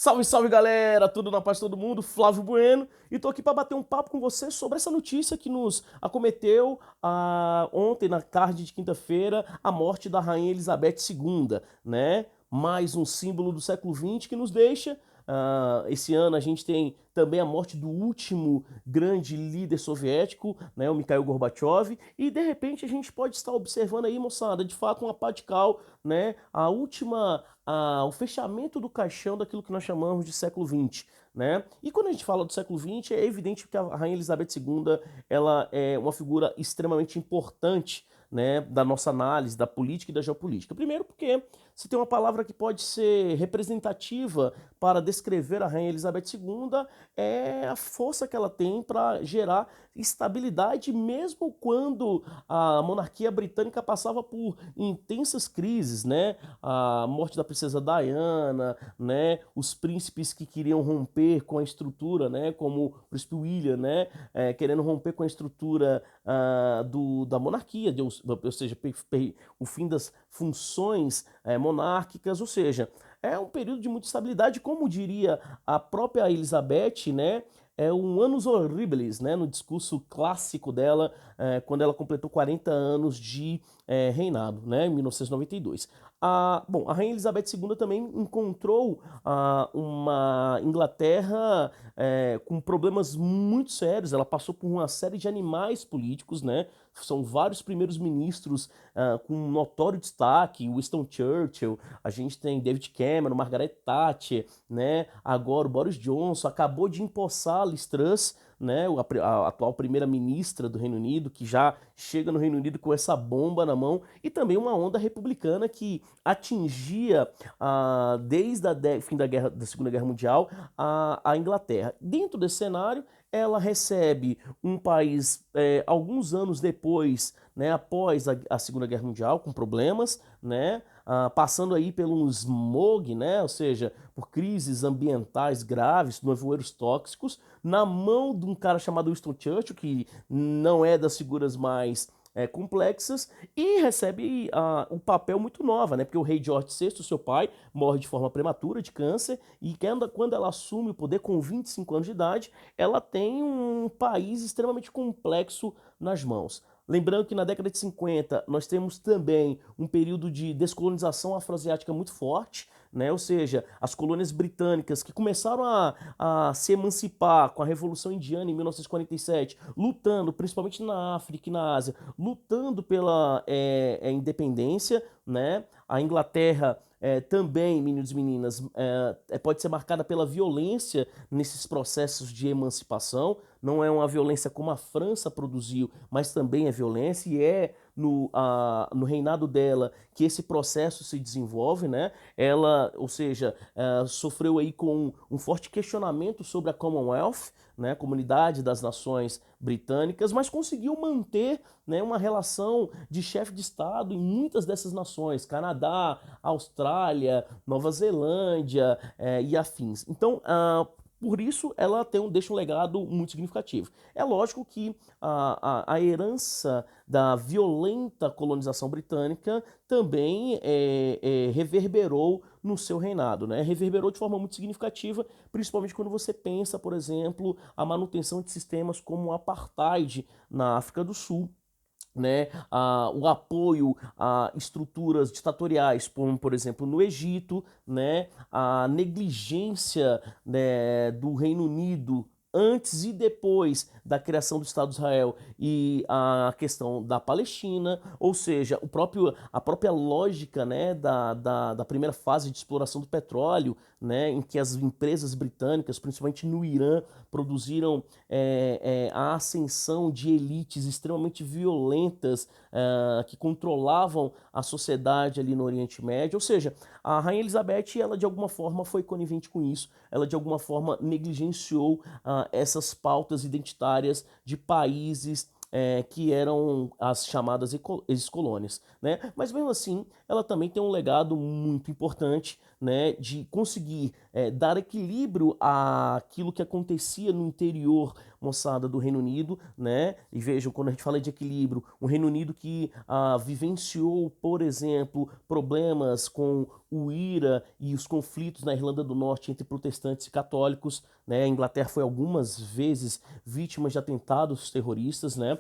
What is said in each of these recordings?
Salve, salve galera, tudo na paz de todo mundo, Flávio Bueno, e tô aqui para bater um papo com você sobre essa notícia que nos acometeu ontem, na tarde de quinta-feira, a morte da Rainha Elizabeth II, né? Mais um símbolo do século XX que nos deixa. Esse ano a gente tem também a morte do último grande líder soviético, né, o Mikhail Gorbachev, e de repente a gente pode estar observando aí, moçada, de fato uma pá de cal, né, o fechamento do caixão daquilo que nós chamamos de século XX, né? E quando a gente fala do século XX, é evidente que a Rainha Elizabeth II ela é uma figura extremamente importante, né, da nossa análise, da política e da geopolítica. Primeiro porque se tem uma palavra que pode ser representativa para descrever a Rainha Elizabeth II, é a força que ela tem para gerar estabilidade, mesmo quando a monarquia britânica passava por intensas crises, né? A morte da princesa Diana, né? Os príncipes que queriam romper com a estrutura, né? Como o príncipe William, né? Querendo romper com a estrutura da monarquia, ou seja, o fim das funções monárquicas, ou seja, é um período de muita estabilidade, como diria a própria Elizabeth, né? É um annus horribilis, né? No discurso clássico dela, quando ela completou 40 anos de reinado, né? Em 1992. Bom, a Rainha Elizabeth II também encontrou uma Inglaterra com problemas muito sérios. Ela passou por uma série de animais políticos, né? São vários primeiros ministros com notório destaque, Winston Churchill, a gente tem David Cameron, Margaret Thatcher, né? Agora o Boris Johnson acabou de empossar a Liz Truss, né? A atual primeira-ministra do Reino Unido, que já chega no Reino Unido com essa bomba na mão, e também uma onda republicana que atingia desde o fim da Segunda Guerra Mundial a Inglaterra. Dentro desse cenário, ela recebe um país alguns anos depois, né, após a Segunda Guerra Mundial, com problemas, né, passando aí pelo smog, né, ou seja, por crises ambientais graves, nevoeiros tóxicos, na mão de um cara chamado Winston Churchill, que não é das figuras mais complexas, e recebe um papel muito nova, né? Porque o rei George VI, seu pai, morre de forma prematura de câncer, e quando ela assume o poder com 25 anos de idade, ela tem um país extremamente complexo nas mãos. Lembrando que na década de 50 nós temos também um período de descolonização afroasiática muito forte, né? Ou seja, as colônias britânicas que começaram a se emancipar com a Revolução Indiana em 1947, lutando principalmente na África e na Ásia, lutando pela independência, né? A Inglaterra também, meninos e meninas, pode ser marcada pela violência nesses processos de emancipação. Não é uma violência como a França produziu, mas também é violência, e é no reinado dela que esse processo se desenvolve, né? Ela, ou seja, sofreu aí com um forte questionamento sobre a Commonwealth, né, a Comunidade das Nações Britânicas, mas conseguiu manter, né, uma relação de chefe de Estado em muitas dessas nações, Canadá, Austrália, Nova Zelândia e afins. Então, por isso, ela deixa um legado muito significativo. É lógico que a herança da violenta colonização britânica também reverberou no seu reinado, né? Reverberou de forma muito significativa, principalmente quando você pensa, por exemplo, a manutenção de sistemas como o apartheid na África do Sul, né, o apoio a estruturas ditatoriais, como por exemplo no Egito, né, a negligência, né, do Reino Unido antes e depois da criação do Estado de Israel e a questão da Palestina, ou seja, a própria lógica, né, da primeira fase de exploração do petróleo, né, em que as empresas britânicas, principalmente no Irã, produziram a ascensão de elites extremamente violentas que controlavam a sociedade ali no Oriente Médio. Ou seja, a Rainha Elizabeth, ela de alguma forma foi conivente com isso, ela de alguma forma negligenciou essas pautas identitárias de países que eram as chamadas ex-colônias, né? Mas mesmo assim, ela também tem um legado muito importante, né, de conseguir dar equilíbrio àquilo que acontecia no interior, moçada, do Reino Unido, né? E vejam, quando a gente fala de equilíbrio, o Reino Unido que vivenciou, por exemplo, problemas com o IRA e os conflitos na Irlanda do Norte entre protestantes e católicos, né? A Inglaterra foi algumas vezes vítima de atentados terroristas, né?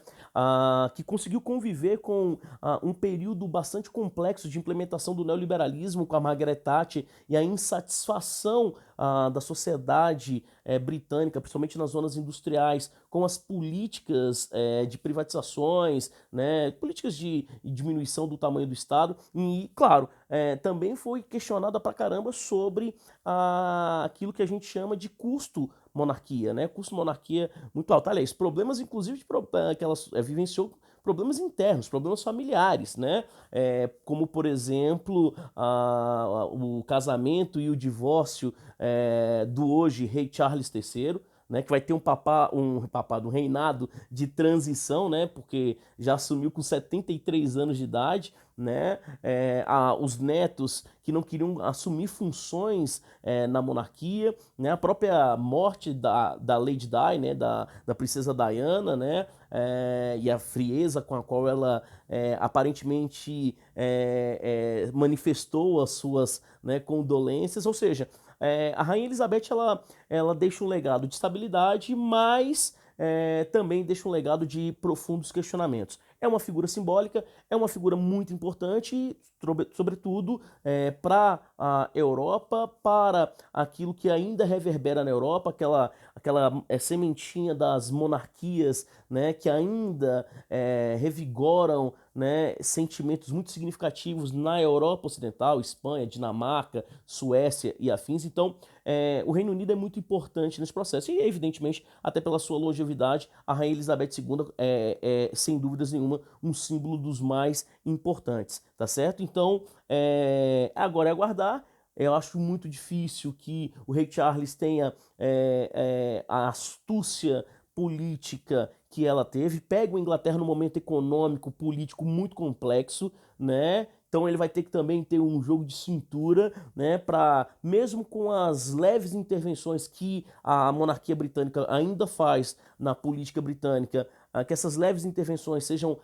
Que conseguiu conviver com um período bastante complexo de implementação do neoliberalismo com a Margaret Thatcher e a insatisfação da sociedade britânica, principalmente nas zonas industriais, com as políticas de privatizações, né, políticas de diminuição do tamanho do Estado, e, claro, também foi questionada pra caramba sobre aquilo que a gente chama de custo monarquia, né? Custo monarquia muito alto. Aliás, problemas, inclusive, que ela vivenciou problemas internos, problemas familiares, né? Como, por exemplo, o casamento e o divórcio do hoje rei Charles III, né, que vai ter um reinado de transição, né, porque já assumiu com 73 anos de idade, né, os netos que não queriam assumir funções na monarquia, né, a própria morte da Lady Di, né, da princesa Diana, né, e a frieza com a qual ela aparentemente manifestou as suas, né, condolências, ou seja, a Rainha Elizabeth ela deixa um legado de estabilidade, mas também deixa um legado de profundos questionamentos. É uma figura simbólica, é uma figura muito importante, sobretudo para a Europa, para aquilo que ainda reverbera na Europa, aquela sementinha das monarquias, né, que ainda revigoram, né, sentimentos muito significativos na Europa Ocidental, Espanha, Dinamarca, Suécia e afins. Então, o Reino Unido é muito importante nesse processo. E, evidentemente, até pela sua longevidade, a Rainha Elizabeth II sem dúvidas nenhuma, um símbolo dos mais importantes, tá certo? Então, agora é aguardar. Eu acho muito difícil que o rei Charles tenha a astúcia política que ela teve. Pega a Inglaterra num momento econômico, político muito complexo, né? Então ele vai ter que também ter um jogo de cintura, né, para mesmo com as leves intervenções que a monarquia britânica ainda faz na política britânica, que essas leves intervenções sejam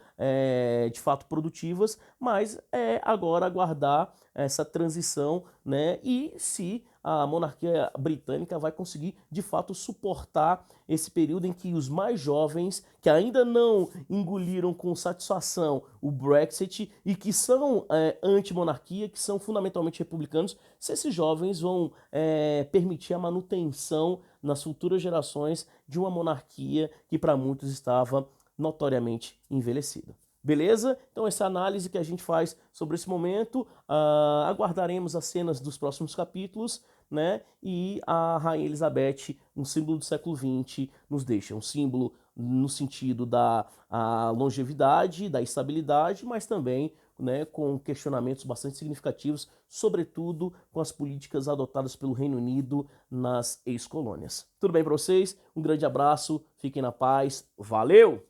de fato produtivas, mas agora aguardar essa transição, né, e se a monarquia britânica vai conseguir de fato suportar esse período em que os mais jovens, que ainda não engoliram com satisfação o Brexit e que são anti-monarquia, que são fundamentalmente republicanos, se esses jovens vão permitir a manutenção nas futuras gerações de uma monarquia que para muitos estava notoriamente envelhecida. Beleza? Então essa análise que a gente faz sobre esse momento, aguardaremos as cenas dos próximos capítulos, né? E a Rainha Elizabeth, um símbolo do século XX, nos deixa um símbolo no sentido da longevidade, da estabilidade, mas também, né, com questionamentos bastante significativos, sobretudo com as políticas adotadas pelo Reino Unido nas ex-colônias. Tudo bem para vocês? Um grande abraço, fiquem na paz, valeu!